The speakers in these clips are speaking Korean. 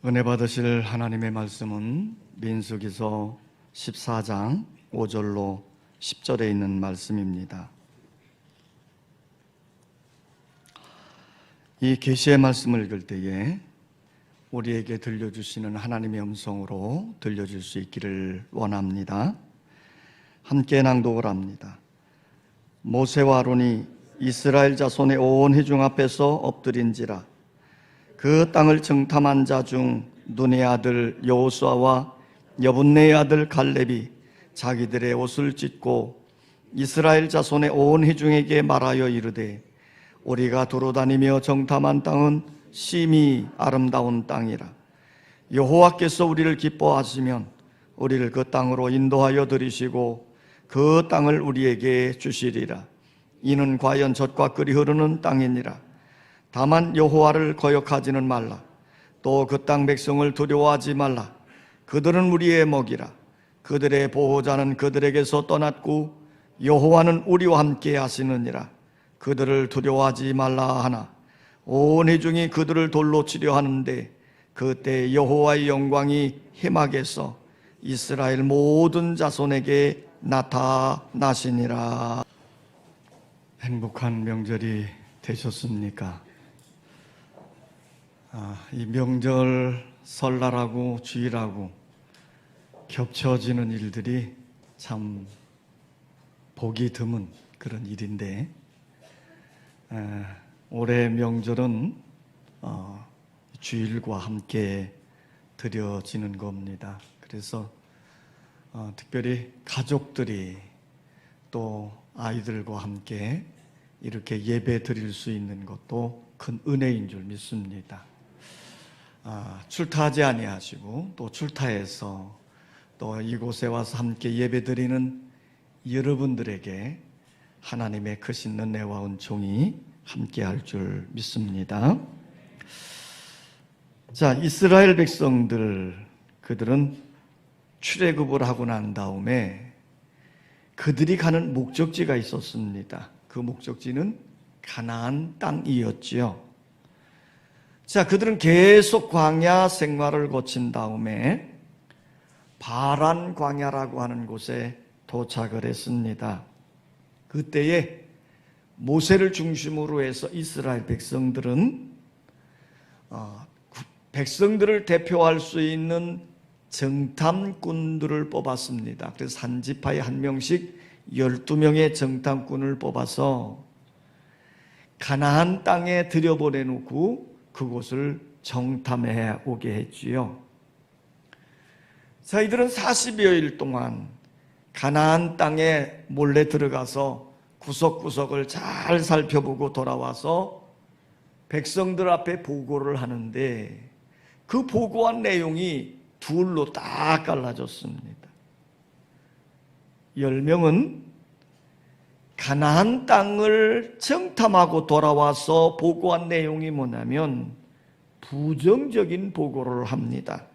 은혜 받으실 하나님의 말씀은 민수기서 14장 5절로 10절에 있는 말씀입니다. 이 계시의 말씀을 읽을 때에 우리에게 들려주시는 하나님의 음성으로 들려줄 수 있기를 원합니다. 함께 낭독을 합니다. 모세와 아론이 이스라엘 자손의 온 회중 앞에서 엎드린지라. 그 땅을 정탐한 자 중 눈의 아들 여호수아와 여분네의 아들 갈렙이 자기들의 옷을 찢고 이스라엘 자손의 온 회중에게 말하여 이르되, 우리가 두루 다니며 정탐한 땅은 심히 아름다운 땅이라. 여호와께서 우리를 기뻐하시면 우리를 그 땅으로 인도하여 들이시고 그 땅을 우리에게 주시리라. 이는 과연 젖과 꿀이 흐르는 땅이니라. 다만 여호와를 거역하지는 말라. 또 그 땅 백성을 두려워하지 말라. 그들은 우리의 먹이라. 그들의 보호자는 그들에게서 떠났고 여호와는 우리와 함께 하시느니라. 그들을 두려워하지 말라 하나 온 회중이 그들을 돌로 치려 하는데, 그때 여호와의 영광이 해막에서 이스라엘 모든 자손에게 나타나시니라. 행복한 명절이 되셨습니까? 이 명절 설날하고 주일하고 겹쳐지는 일들이 참 보기 드문 그런 일인데, 올해 명절은 주일과 함께 드려지는 겁니다. 그래서 특별히 가족들이 또 아이들과 함께 이렇게 예배 드릴 수 있는 것도 큰 은혜인 줄 믿습니다. 출타하지 아니하시고 또 출타해서 또 이곳에 와서 함께 예배 드리는 여러분들에게 하나님의 크신 은혜와 은총이 함께 할 줄 믿습니다. 자, 이스라엘 백성들, 그들은 출애굽을 하고 난 다음에 그들이 가는 목적지가 있었습니다. 그 목적지는 가나안 땅이었지요. 자, 그들은 계속 광야 생활을 거친 다음에 바란 광야라고 하는 곳에 도착을 했습니다. 그때에 모세를 중심으로 해서 이스라엘 백성들은 백성들을 대표할 수 있는 정탐꾼들을 뽑았습니다. 그래서 한 지파에 한 명씩 12명의 정탐꾼을 뽑아서 가나안 땅에 들여보내놓고 그곳을 정탐해 오게 했지요. 자, 이들은 40여일 동안 가나안 땅에 몰래 들어가서 구석구석을 잘 살펴보고 돌아와서 백성들 앞에 보고를 하는데, 그 보고한 내용이 둘로 딱 갈라졌습니다. 10명은 가나안 땅을 정탐하고 돌아와서 보고한 내용이 뭐냐면 부정적인 보고를 합니다.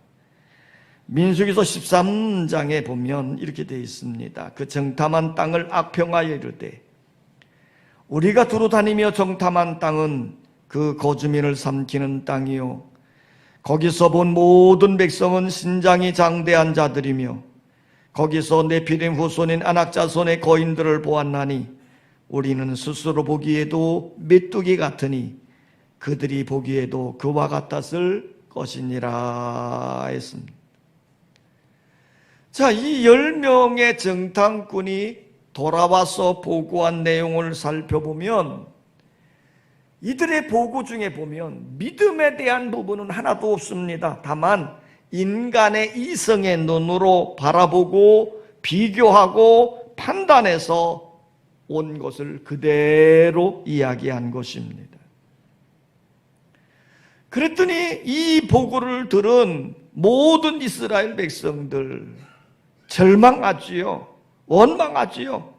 민수기서 13장에 보면 이렇게 되어 있습니다. 그 정탐한 땅을 악평하여 이르되, 우리가 두루 다니며 정탐한 땅은 그 거주민을 삼키는 땅이요, 거기서 본 모든 백성은 신장이 장대한 자들이며 거기서 네피림 후손인 아낙 자손의 거인들을 보았나니 우리는 스스로 보기에도 메뚜기 같으니 그들이 보기에도 그와 같았을 것이니라 했습니다. 자, 이 10명의 정탐꾼이 돌아와서 보고한 내용을 살펴보면 이들의 보고 중에 보면 믿음에 대한 부분은 하나도 없습니다. 다만 인간의 이성의 눈으로 바라보고 비교하고 판단해서 온 것을 그대로 이야기한 것입니다. 그랬더니 이 보고를 들은 모든 이스라엘 백성들 절망하지요. 원망하지요.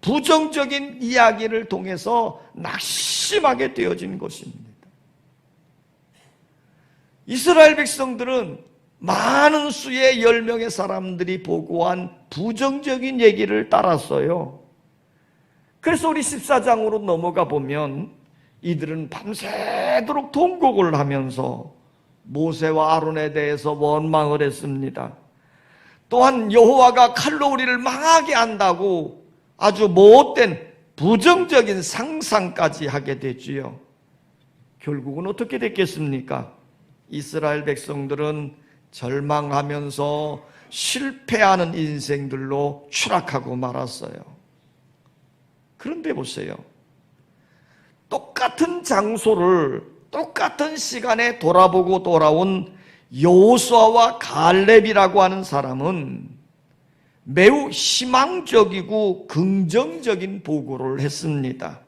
부정적인 이야기를 통해서 낙심하게 되어진 것입니다. 이스라엘 백성들은 많은 수의 10명의 사람들이 보고한 부정적인 얘기를 따랐어요. 그래서 우리 14장으로 넘어가 보면 이들은 밤새도록 통곡을 하면서 모세와 아론에 대해서 원망을 했습니다. 또한 여호와가 칼로 우리를 망하게 한다고 아주 못된 부정적인 상상까지 하게 됐지요. 결국은 어떻게 됐겠습니까? 이스라엘 백성들은 절망하면서 실패하는 인생들로 추락하고 말았어요. 그런데 보세요. 똑같은 장소를 똑같은 시간에 돌아보고 돌아온 여호수아와 갈렙이라고 하는 사람은 매우 희망적이고 긍정적인 보고를 했습니다.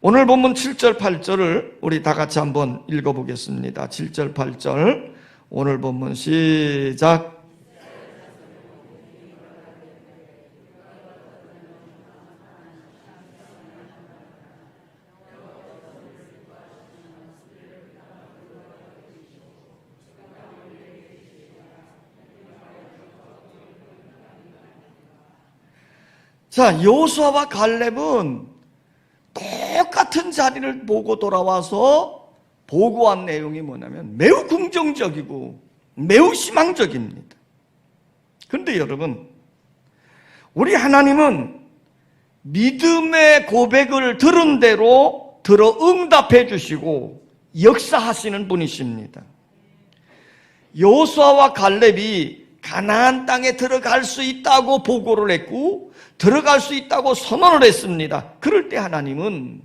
오늘 본문 7절 8절을 우리 다 같이 한번 읽어보겠습니다. 7절 8절 오늘 본문 시작. 자, 여호수아와 갈렙은 똑같은 자리를 보고 돌아와서 보고한 내용이 뭐냐면 매우 긍정적이고 매우 희망적입니다. 그런데 여러분, 우리 하나님은 믿음의 고백을 들은 대로 들어 응답해 주시고 역사하시는 분이십니다. 여호수아와 갈렙이 가나안 땅에 들어갈 수 있다고 보고를 했고 들어갈 수 있다고 선언을 했습니다. 그럴 때 하나님은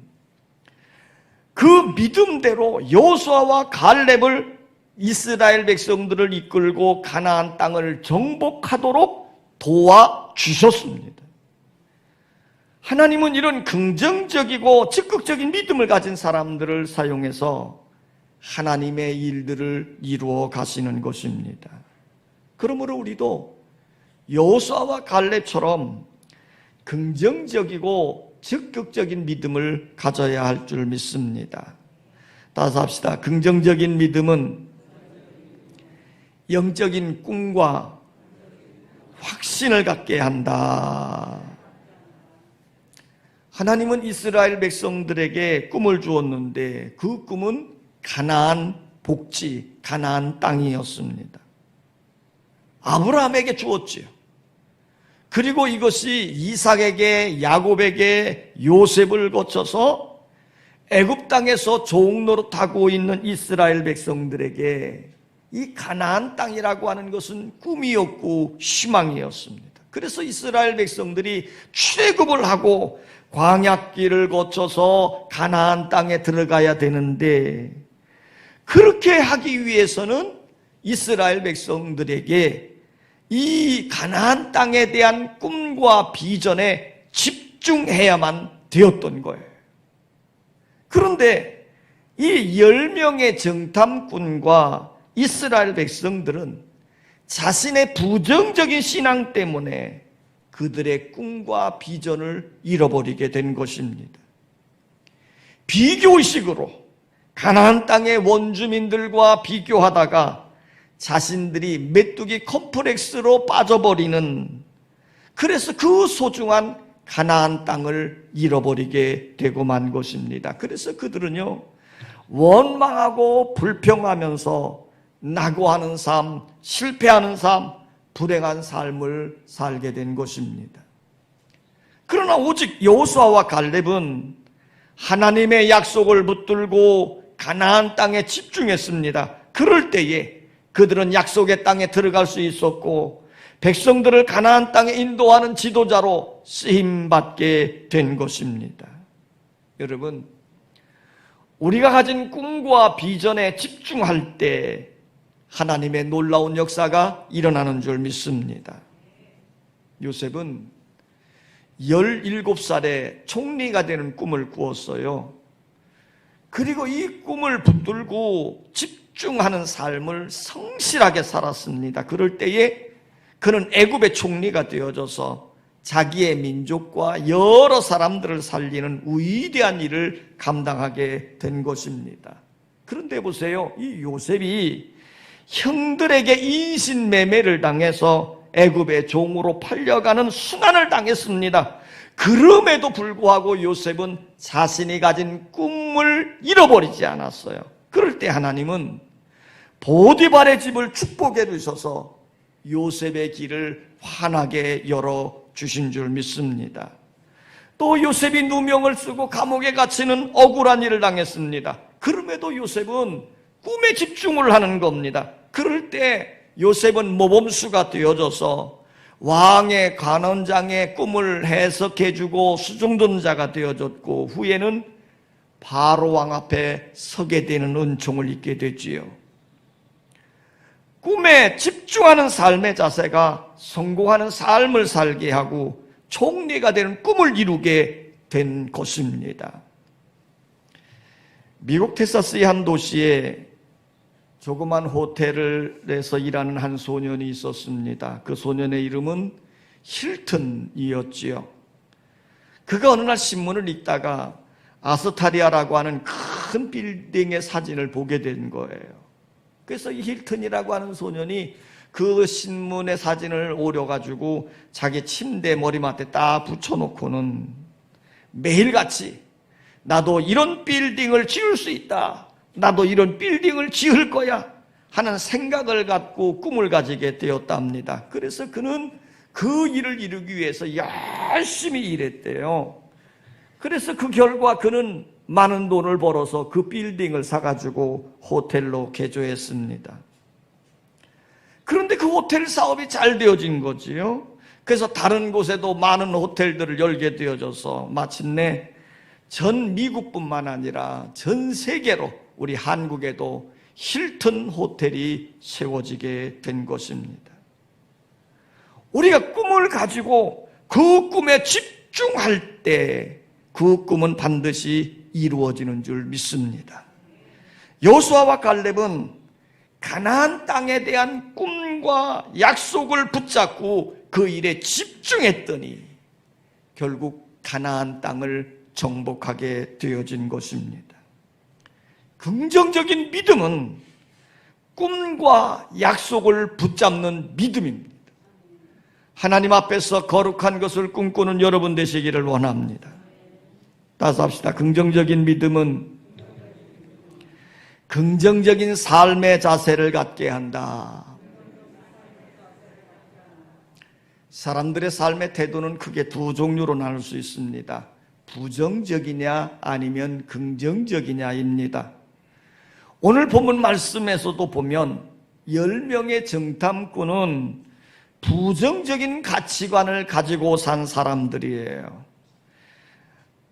그 믿음대로 여호수아와 갈렙을 이스라엘 백성들을 이끌고 가나안 땅을 정복하도록 도와주셨습니다. 하나님은 이런 긍정적이고 적극적인 믿음을 가진 사람들을 사용해서 하나님의 일들을 이루어 가시는 것입니다. 그러므로 우리도 여호수아와 갈렙처럼 긍정적이고 적극적인 믿음을 가져야 할 줄 믿습니다. 따라서 합시다. 긍정적인 믿음은 영적인 꿈과 확신을 갖게 한다. 하나님은 이스라엘 백성들에게 꿈을 주었는데 그 꿈은 가나안 복지, 가나안 땅이었습니다. 아브라함에게 주었지요. 그리고 이것이 이삭에게, 야곱에게, 요셉을 거쳐서 애굽 땅에서 종노릇하고 있는 이스라엘 백성들에게 이 가나안 땅이라고 하는 것은 꿈이었고 희망이었습니다. 그래서 이스라엘 백성들이 출애굽을 하고 광야길을 거쳐서 가나안 땅에 들어가야 되는데 그렇게 하기 위해서는 이스라엘 백성들에게 이 가나안 땅에 대한 꿈과 비전에 집중해야만 되었던 거예요. 그런데 이 10명의 정탐꾼과 이스라엘 백성들은 자신의 부정적인 신앙 때문에 그들의 꿈과 비전을 잃어버리게 된 것입니다. 비교의식으로 가나안 땅의 원주민들과 비교하다가 자신들이 메뚜기 컴플렉스로 빠져버리는, 그래서 그 소중한 가나안 땅을 잃어버리게 되고 만 것입니다. 그래서 그들은요, 원망하고 불평하면서 낙오하는 삶, 실패하는 삶, 불행한 삶을 살게 된 것입니다. 그러나 오직 여호수아와 갈렙은 하나님의 약속을 붙들고 가나안 땅에 집중했습니다. 그럴 때에 그들은 약속의 땅에 들어갈 수 있었고 백성들을 가나안 땅에 인도하는 지도자로 쓰임받게 된 것입니다. 여러분, 우리가 가진 꿈과 비전에 집중할 때 하나님의 놀라운 역사가 일어나는 줄 믿습니다. 요셉은 17살에 총리가 되는 꿈을 꾸었어요. 그리고 이 꿈을 붙들고 집중하는 삶을 성실하게 살았습니다. 그럴 때에 그는 애굽의 총리가 되어져서 자기의 민족과 여러 사람들을 살리는 위대한 일을 감당하게 된 것입니다. 그런데 보세요, 이 요셉이 형들에게 인신매매를 당해서 애굽의 종으로 팔려가는 순환을 당했습니다. 그럼에도 불구하고 요셉은 자신이 가진 꿈을 잃어버리지 않았어요. 그럴 때 하나님은 보디발의 집을 축복해 주셔서 요셉의 길을 환하게 열어주신 줄 믿습니다. 또 요셉이 누명을 쓰고 감옥에 갇히는 억울한 일을 당했습니다. 그럼에도 요셉은 꿈에 집중을 하는 겁니다. 그럴 때 요셉은 모범수가 되어져서 왕의 관원장의 꿈을 해석해주고 수종든 자가 되어졌고, 후에는 바로 왕 앞에 서게 되는 은총을 입게 됐지요. 꿈에 집중하는 삶의 자세가 성공하는 삶을 살게 하고 총리가 되는 꿈을 이루게 된 것입니다. 미국 텍사스의 한 도시에 조그만 호텔에서 일하는 한 소년이 있었습니다. 그 소년의 이름은 힐튼이었지요. 그가 어느 날 신문을 읽다가 아스타리아라고 하는 큰 빌딩의 사진을 보게 된 거예요. 그래서 이 힐튼이라고 하는 소년이 그 신문의 사진을 오려가지고 자기 침대 머리맡에 딱 붙여놓고는 매일같이 나도 이런 빌딩을 지을 수 있다, 나도 이런 빌딩을 지을 거야 하는 생각을 갖고 꿈을 가지게 되었답니다. 그래서 그는 그 일을 이루기 위해서 열심히 일했대요. 그래서 그 결과 그는 많은 돈을 벌어서 그 빌딩을 사가지고 호텔로 개조했습니다. 그런데 그 호텔 사업이 잘 되어진 거지요. 그래서 다른 곳에도 많은 호텔들을 열게 되어져서 마침내 전 미국뿐만 아니라 전 세계로 우리 한국에도 힐튼 호텔이 세워지게 된 것입니다. 우리가 꿈을 가지고 그 꿈에 집중할 때 그 꿈은 반드시 이루어지는 줄 믿습니다. 여호수아와 갈렙은 가나안 땅에 대한 꿈과 약속을 붙잡고 그 일에 집중했더니 결국 가나안 땅을 정복하게 되어진 것입니다. 긍정적인 믿음은 꿈과 약속을 붙잡는 믿음입니다. 하나님 앞에서 거룩한 것을 꿈꾸는 여러분 되시기를 원합니다. 따라서 합시다. 긍정적인 믿음은 긍정적인 삶의 자세를 갖게 한다. 사람들의 삶의 태도는 크게 두 종류로 나눌 수 있습니다. 부정적이냐 아니면 긍정적이냐입니다. 오늘 본문 말씀에서도 보면 10명의 정탐꾼은 부정적인 가치관을 가지고 산 사람들이에요.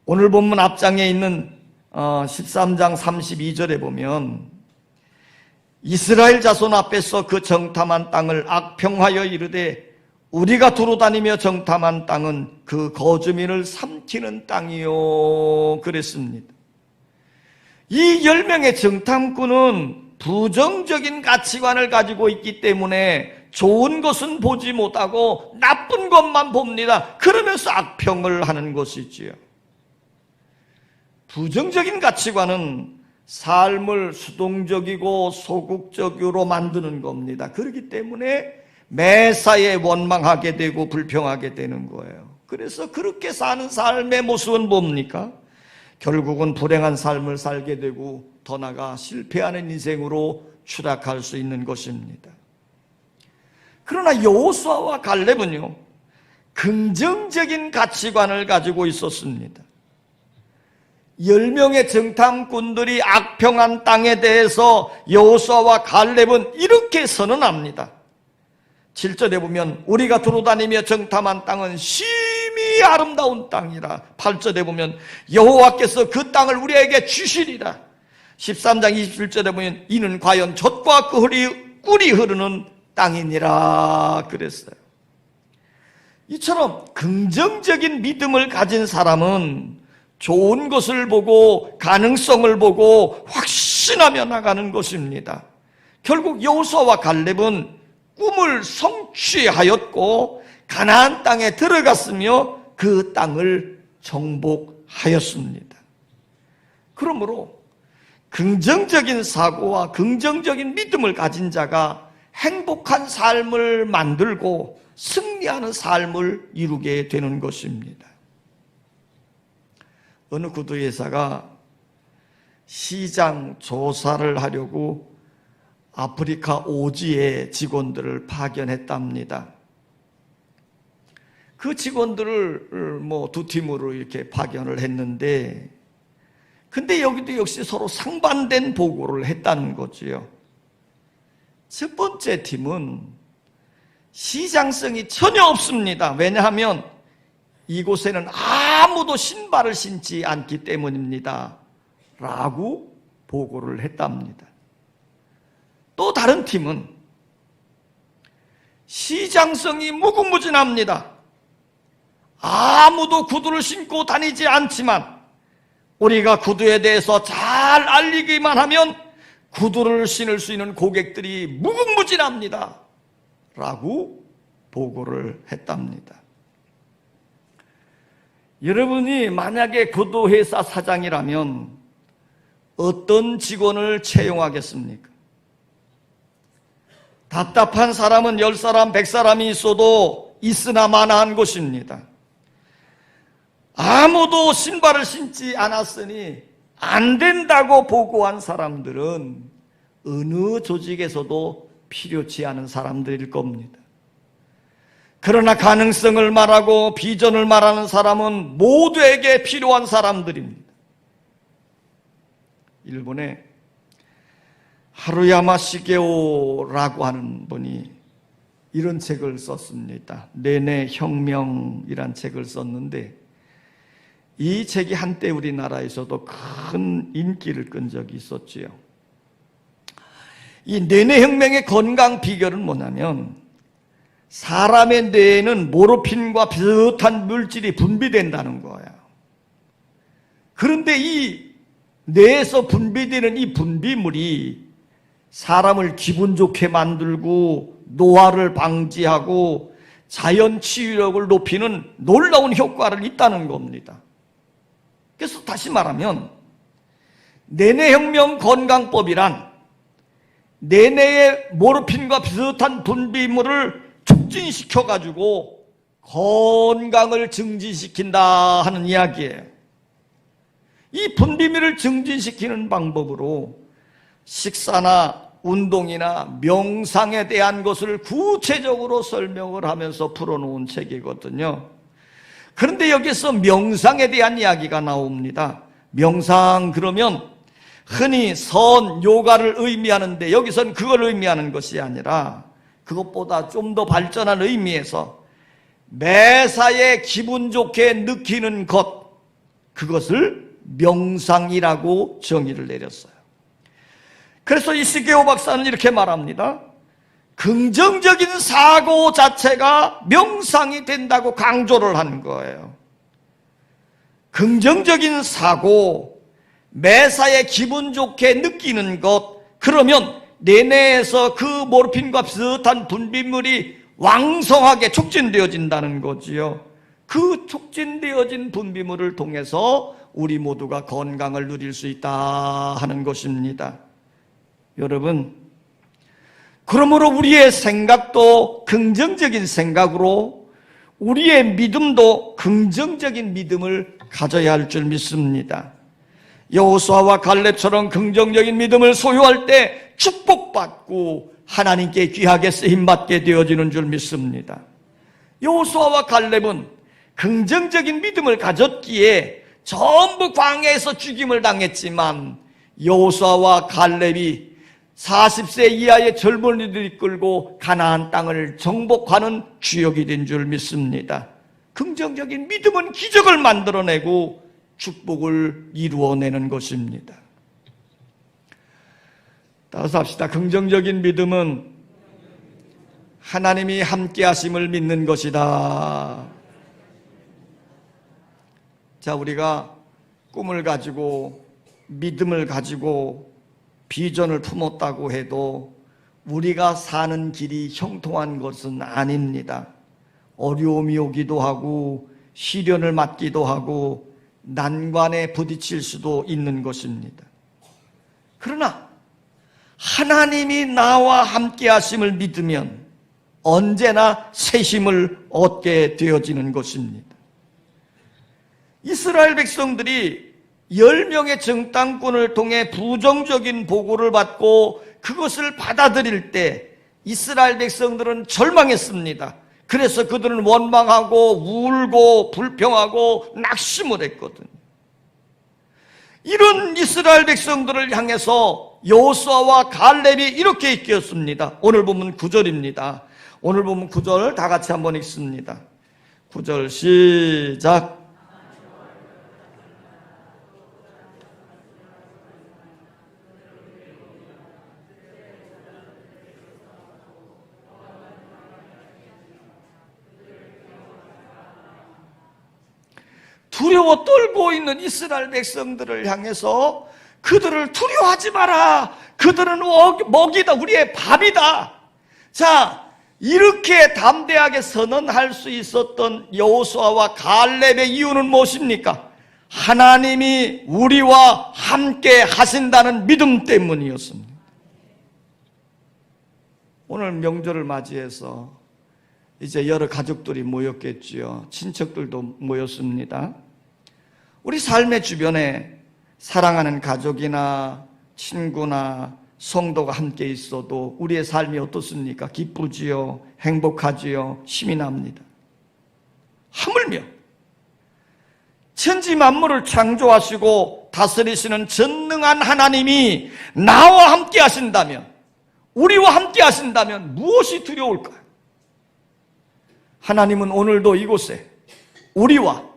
오늘 본문 앞장에 있는 13장 32절에 보면 이스라엘 자손 앞에서 그 정탐한 땅을 악평하여 이르되 우리가 두루 다니며 정탐한 땅은 그 거주민을 삼키는 땅이요 그랬습니다. 이 10명의 정탐꾼은 부정적인 가치관을 가지고 있기 때문에 좋은 것은 보지 못하고 나쁜 것만 봅니다. 그러면서 악평을 하는 것이지요. 부정적인 가치관은 삶을 수동적이고 소극적으로 만드는 겁니다. 그렇기 때문에 매사에 원망하게 되고 불평하게 되는 거예요. 그래서 그렇게 사는 삶의 모습은 뭡니까? 결국은 불행한 삶을 살게 되고 더 나아가 실패하는 인생으로 추락할 수 있는 것입니다. 그러나 여호수아와 갈렙은요, 긍정적인 가치관을 가지고 있었습니다. 10명의 정탐꾼들이 악평한 땅에 대해서 여호수아와 갈렙은 이렇게 선언합니다. 7절에 보면 우리가 두루다니며 정탐한 땅은 심히 아름다운 땅이라. 8절에 보면 여호와께서 그 땅을 우리에게 주시리라. 13장 27절에 보면 이는 과연 젖과 꿀이 흐르는 땅이니라 그랬어요. 이처럼 긍정적인 믿음을 가진 사람은 좋은 것을 보고 가능성을 보고 확신하며 나가는 것입니다. 결국 여호수아와 갈렙은 꿈을 성취하였고 가나안 땅에 들어갔으며 그 땅을 정복하였습니다. 그러므로 긍정적인 사고와 긍정적인 믿음을 가진 자가 행복한 삶을 만들고 승리하는 삶을 이루게 되는 것입니다. 어느 구두회사가 시장 조사를 하려고 아프리카 오지에 직원들을 파견했답니다. 그 직원들을 두 팀으로 이렇게 파견을 했는데, 근데 여기도 역시 서로 상반된 보고를 했다는 거지요. 첫 번째 팀은 시장성이 전혀 없습니다. 왜냐하면 이곳에는 아무도 신발을 신지 않기 때문입니다 라고 보고를 했답니다. 또 다른 팀은 시장성이 무궁무진합니다. 아무도 구두를 신고 다니지 않지만 우리가 구두에 대해서 잘 알리기만 하면 구두를 신을 수 있는 고객들이 무궁무진합니다 라고 보고를 했답니다. 여러분이 만약에 구두회사 사장이라면 어떤 직원을 채용하겠습니까? 답답한 사람은 10사람, 100사람이 있어도 있으나 마나한 것입니다. 아무도 신발을 신지 않았으니 안 된다고 보고한 사람들은 어느 조직에서도 필요치 않은 사람들일 겁니다. 그러나 가능성을 말하고 비전을 말하는 사람은 모두에게 필요한 사람들입니다. 일본에 하루야마 시게오라고 하는 분이 이런 책을 썼습니다. 내내 혁명이란 책을 썼는데, 이 책이 한때 우리나라에서도 큰 인기를 끈 적이 있었지요. 이 내내 혁명의 건강 비결은 뭐냐면, 사람의 뇌에는 모르핀과 비슷한 물질이 분비된다는 거예요. 그런데 이 뇌에서 분비되는 이 분비물이 사람을 기분 좋게 만들고 노화를 방지하고 자연 치유력을 높이는 놀라운 효과를 있다는 겁니다. 그래서 다시 말하면 내내혁명 건강법이란 내내의 모르핀과 비슷한 분비물을 촉진시켜가지고 건강을 증진시킨다 하는 이야기예요. 이 분비물을 증진시키는 방법으로 식사나 운동이나 명상에 대한 것을 구체적으로 설명을 하면서 풀어놓은 책이거든요. 그런데 여기서 명상에 대한 이야기가 나옵니다. 명상 그러면 흔히 선, 요가를 의미하는데 여기선 그걸 의미하는 것이 아니라 그것보다 좀 더 발전한 의미에서 매사에 기분 좋게 느끼는 것, 그것을 명상이라고 정의를 내렸어요. 그래서 이시게오 박사는 이렇게 말합니다. 긍정적인 사고 자체가 명상이 된다고 강조를 한 거예요. 긍정적인 사고, 매사에 기분 좋게 느끼는 것, 그러면 내내에서 그 모르핀과 비슷한 분비물이 왕성하게 촉진되어진다는 거지요. 그 촉진되어진 분비물을 통해서 우리 모두가 건강을 누릴 수 있다 하는 것입니다. 여러분, 그러므로 우리의 생각도 긍정적인 생각으로, 우리의 믿음도 긍정적인 믿음을 가져야 할 줄 믿습니다. 여호수아와 갈렙처럼 긍정적인 믿음을 소유할 때 축복받고 하나님께 귀하게 쓰임받게 되어지는 줄 믿습니다. 여호수아와 갈렙은 긍정적인 믿음을 가졌기에 전부 광야에서 죽임을 당했지만, 여호수아와 갈렙이 40세 이하의 젊은이들을 이끌고 가나안 땅을 정복하는 주역이 된 줄 믿습니다. 긍정적인 믿음은 기적을 만들어내고 축복을 이루어내는 것입니다. 따라서 합시다. 긍정적인 믿음은 하나님이 함께 하심을 믿는 것이다. 자, 우리가 꿈을 가지고 믿음을 가지고 비전을 품었다고 해도 우리가 사는 길이 형통한 것은 아닙니다. 어려움이 오기도 하고 시련을 맞기도 하고 난관에 부딪힐 수도 있는 것입니다. 그러나 하나님이 나와 함께 하심을 믿으면 언제나 새 힘을 얻게 되어지는 것입니다. 이스라엘 백성들이 10명의 정탐꾼을 통해 부정적인 보고를 받고 그것을 받아들일 때 이스라엘 백성들은 절망했습니다. 그래서 그들은 원망하고 울고 불평하고 낙심을 했거든요. 이런 이스라엘 백성들을 향해서 여호수아와 갈렙이 이렇게 이끌었습니다. 오늘 보면 9절입니다. 오늘 보면 9절 다 같이 한번 읽습니다. 9절 시작. 두려워 떨고 있는 이스라엘 백성들을 향해서 그들을 두려워하지 마라. 그들은 먹이다. 우리의 밥이다. 자, 이렇게 담대하게 선언할 수 있었던 여호수아와 갈렙의 이유는 무엇입니까? 하나님이 우리와 함께 하신다는 믿음 때문이었습니다. 오늘 명절을 맞이해서 이제 여러 가족들이 모였겠지요. 친척들도 모였습니다. 우리 삶의 주변에 사랑하는 가족이나 친구나 성도가 함께 있어도 우리의 삶이 어떻습니까? 기쁘지요? 행복하지요? 힘이 납니다. 하물며 천지 만물을 창조하시고 다스리시는 전능한 하나님이 나와 함께 하신다면, 우리와 함께 하신다면 무엇이 두려울까요? 하나님은 오늘도 이곳에 우리와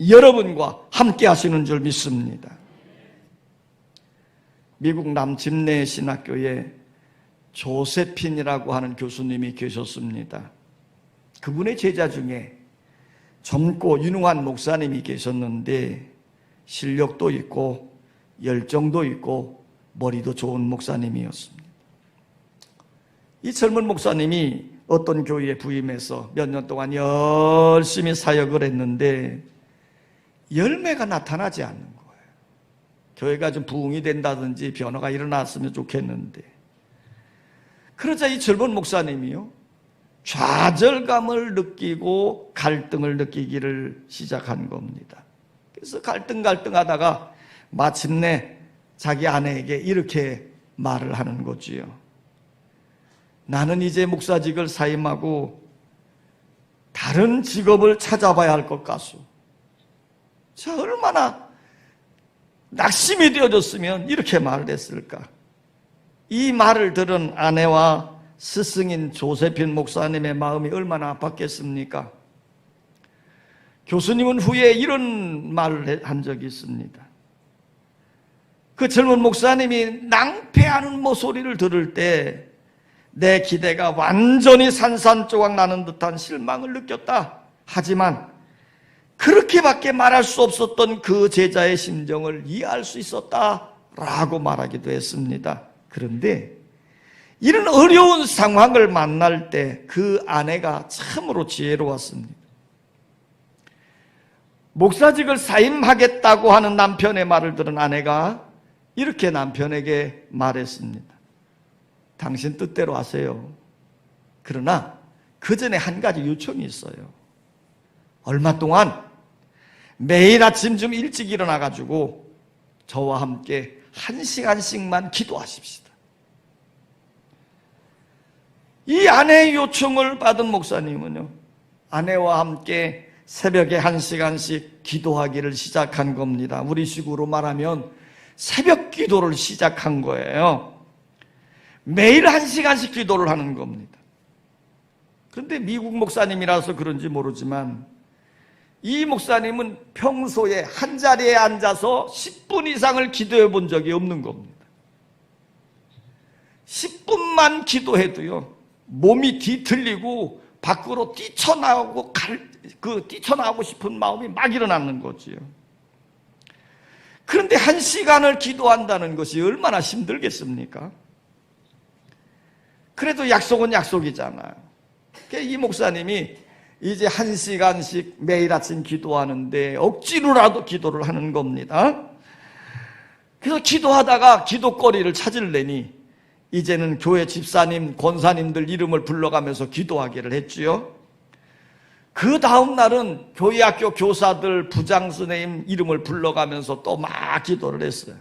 여러분과 함께 하시는 줄 믿습니다. 미국 남침내 신학교에 조세핀이라고 하는 교수님이 계셨습니다. 그분의 제자 중에 젊고 유능한 목사님이 계셨는데 실력도 있고 열정도 있고 머리도 좋은 목사님이었습니다. 이 젊은 목사님이 어떤 교회에 부임해서 몇 년 동안 열심히 사역을 했는데 열매가 나타나지 않는 거예요. 교회가 좀 부흥이 된다든지 변화가 일어났으면 좋겠는데, 그러자 이 젊은 목사님이요, 좌절감을 느끼고 갈등을 느끼기를 시작한 겁니다. 그래서 갈등하다가 마침내 자기 아내에게 이렇게 말을 하는 거지요. 나는 이제 목사직을 사임하고 다른 직업을 찾아봐야 할 것 같소. 자, 얼마나 낙심이 되어졌으면 이렇게 말을 했을까. 이 말을 들은 아내와 스승인 조세핀 목사님의 마음이 얼마나 아팠겠습니까? 교수님은 후에 이런 말을 한 적이 있습니다. 그 젊은 목사님이 낭패하는 소리를 들을 때 내 기대가 완전히 산산조각 나는 듯한 실망을 느꼈다. 하지만 그렇게밖에 말할 수 없었던 그 제자의 심정을 이해할 수 있었다라고 말하기도 했습니다. 그런데 이런 어려운 상황을 만날 때 그 아내가 참으로 지혜로웠습니다. 목사직을 사임하겠다고 하는 남편의 말을 들은 아내가 이렇게 남편에게 말했습니다. 당신 뜻대로 하세요. 그러나 그 전에 한 가지 요청이 있어요. 얼마 동안 매일 아침 좀 일찍 일어나가지고 저와 함께 1시간씩만 기도하십시다. 이 아내의 요청을 받은 목사님은요, 아내와 함께 새벽에 1시간씩 기도하기를 시작한 겁니다. 우리식으로 말하면 새벽 기도를 시작한 거예요. 매일 1시간씩 기도를 하는 겁니다. 그런데 미국 목사님이라서 그런지 모르지만 이 목사님은 평소에 한 자리에 앉아서 10분 이상을 기도해 본 적이 없는 겁니다. 10분만 기도해도요, 몸이 뒤틀리고 밖으로 뛰쳐나오고 뛰쳐나오고 싶은 마음이 막 일어나는 거지요. 그런데 1시간을 기도한다는 것이 얼마나 힘들겠습니까? 그래도 약속은 약속이잖아요. 이 목사님이 이제 1시간씩 매일 아침 기도하는데 억지로라도 기도를 하는 겁니다. 그래서 기도하다가 기도거리를 찾으려니 이제는 교회 집사님, 권사님들 이름을 불러가면서 기도하기를 했지요. 그 다음 날은 교회 학교 교사들, 부장 선생님 이름을 불러가면서 또 막 기도를 했어요.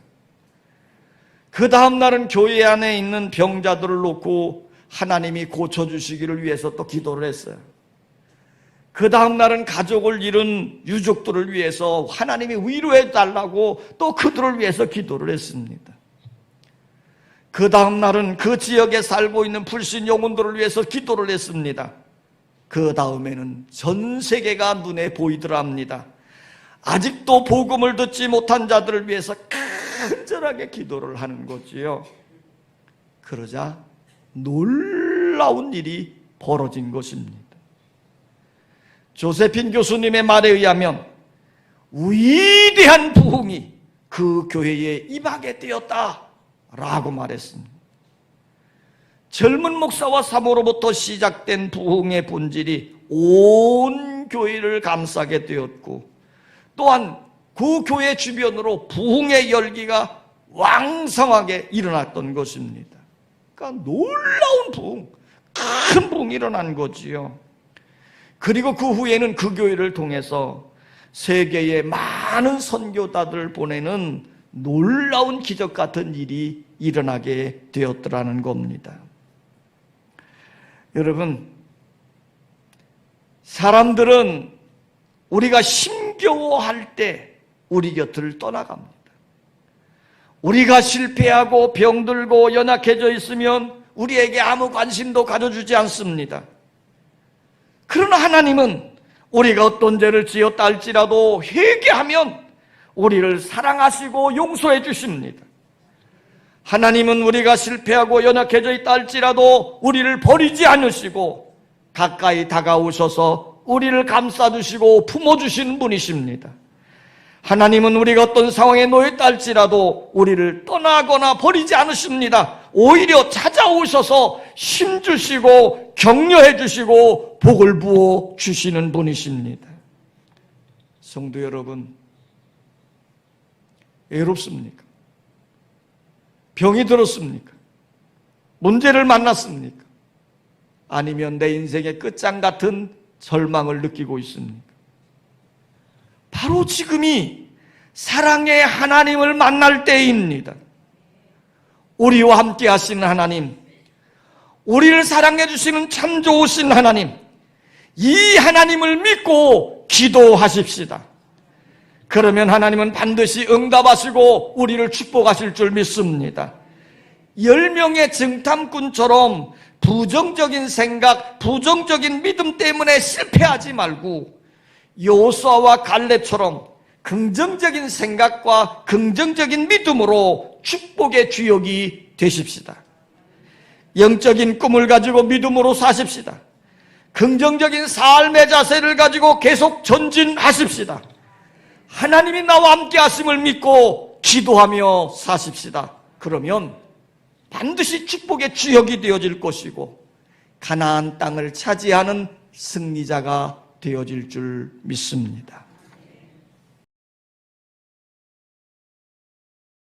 그 다음 날은 교회 안에 있는 병자들을 놓고 하나님이 고쳐주시기를 위해서 또 기도를 했어요. 그 다음 날은 가족을 잃은 유족들을 위해서 하나님이 위로해 달라고 또 그들을 위해서 기도를 했습니다. 그 다음 날은 그 지역에 살고 있는 불신 영혼들을 위해서 기도를 했습니다. 그 다음에는 전 세계가 눈에 보이더랍니다. 아직도 복음을 듣지 못한 자들을 위해서 간절하게 기도를 하는 거지요. 그러자 놀라운 일이 벌어진 것입니다. 조세핀 교수님의 말에 의하면 위대한 부흥이 그 교회에 임하게 되었다라고 말했습니다. 젊은 목사와 사모로부터 시작된 부흥의 본질이 온 교회를 감싸게 되었고, 또한 그 교회 주변으로 부흥의 열기가 왕성하게 일어났던 것입니다. 그러니까 놀라운 부흥, 큰 부흥이 일어난 거지요. 그리고 그 후에는 그 교회를 통해서 세계에 많은 선교사들을 보내는 놀라운 기적 같은 일이 일어나게 되었더라는 겁니다. 여러분, 사람들은 우리가 힘겨워할 때 우리 곁을 떠나갑니다. 우리가 실패하고 병들고 연약해져 있으면 우리에게 아무 관심도 가져주지 않습니다. 그러나 하나님은 우리가 어떤 죄를 지었다 할지라도 회개하면 우리를 사랑하시고 용서해 주십니다. 하나님은 우리가 실패하고 연약해져 있다 할지라도 우리를 버리지 않으시고 가까이 다가오셔서 우리를 감싸주시고 품어주시는 분이십니다. 하나님은 우리가 어떤 상황에 놓였다 할지라도 우리를 떠나거나 버리지 않으십니다. 오히려 찾아오셔서 힘주시고 격려해 주시고 복을 부어 주시는 분이십니다. 성도 여러분, 외롭습니까? 병이 들었습니까? 문제를 만났습니까? 아니면 내 인생의 끝장 같은 절망을 느끼고 있습니까? 바로 지금이 사랑의 하나님을 만날 때입니다. 우리와 함께 하시는 하나님, 우리를 사랑해 주시는 참 좋으신 하나님, 이 하나님을 믿고 기도하십시다. 그러면 하나님은 반드시 응답하시고 우리를 축복하실 줄 믿습니다. 10명의 정탐꾼처럼 부정적인 생각, 부정적인 믿음 때문에 실패하지 말고 여호수아와 갈렙처럼 긍정적인 생각과 긍정적인 믿음으로 축복의 주역이 되십시다. 영적인 꿈을 가지고 믿음으로 사십시다. 긍정적인 삶의 자세를 가지고 계속 전진하십시다. 하나님이 나와 함께 하심을 믿고 기도하며 사십시다. 그러면 반드시 축복의 주역이 되어질 것이고 가나안 땅을 차지하는 승리자가 되어질 줄 믿습니다.